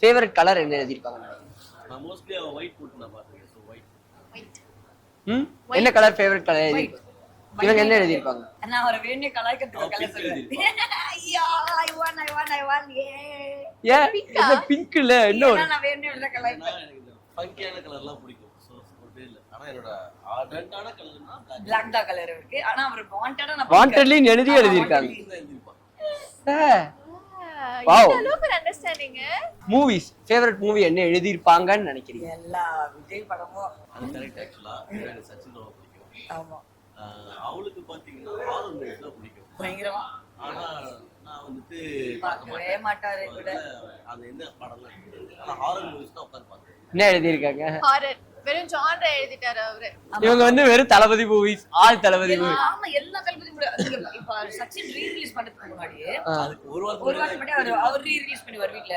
Favourite colour என்ன எழுதிருப்பாங்க? நான் mostly white போட்டு நான் பாத்துருக்கேன். So white. என்ன கலர் ஃபேவரட் கலர் எழுதிருப்பாங்க? இவங்க என்ன எழுதிருப்பாங்க? நான் ஒரு வேண்டிய கலாய்க்கிறதுக்கு கலர் சொல்றேன். ஐயா ஐ வான் ஏ இது பிங்க் இல்ல இன்னொரு நான் வேண்டிய உள்ள கலாய்ப்பேன். எனக்கு இந்த ஃபங்கியான கலர்லாம் பிடிக்கும். சோ ஒட்டே இல்ல. ஆனா என்னோட ஆர்டன்ட்டான கலர்னா Black தான் கலர் இருக்கு. ஆனா அவர் வாண்டடா நான் வாண்டட்லி எழுதிருக்காங்க. வாவ் அளவுக்கு அண்டர்ஸ்டாண்டிங். மூவிஸ் ஃபேவரட் மூவி என்ன எழுதிருப்பாங்கன்னு நினைக்கிறீங்க? எல்லா விஜய் படமும் அது கரெக்ட் ஆக்சுவலா. எனக்கு சச்சின் ரொம்ப பிடிக்கும். ஆமா அவளுக்கு பாத்தீங்கன்னா ஹாரர் மூவிஸ் தான் பிடிக்கும். பயங்கரமா. ஆனா நான் வந்துட்டு பார்க்கவே மாட்டாரு கூட. அது என்ன படம்லாம் இருக்குது. ஆனா ஹாரர் மூவிஸ் தான் உட்கார்ந்து பாக்குறேன். என்ன எழுதிருக்காங்க? ஹாரர் வெறும் ஜான்ரா எழுதிட்டாரு அவரு. இவங்க வெறும் தளபதி மூவிஸ், ஆல் தளபதி மூவி. ஆமா எல்லா தளபதி இப்ப சச்சின் ரீ ரிலீஸ் பண்றதுக்கு முன்னாடி அதுக்கு ஒரு வாரம் முன்னாடி அவர் ரீ ரிலீஸ் பண்ணுவார் வீட்ல.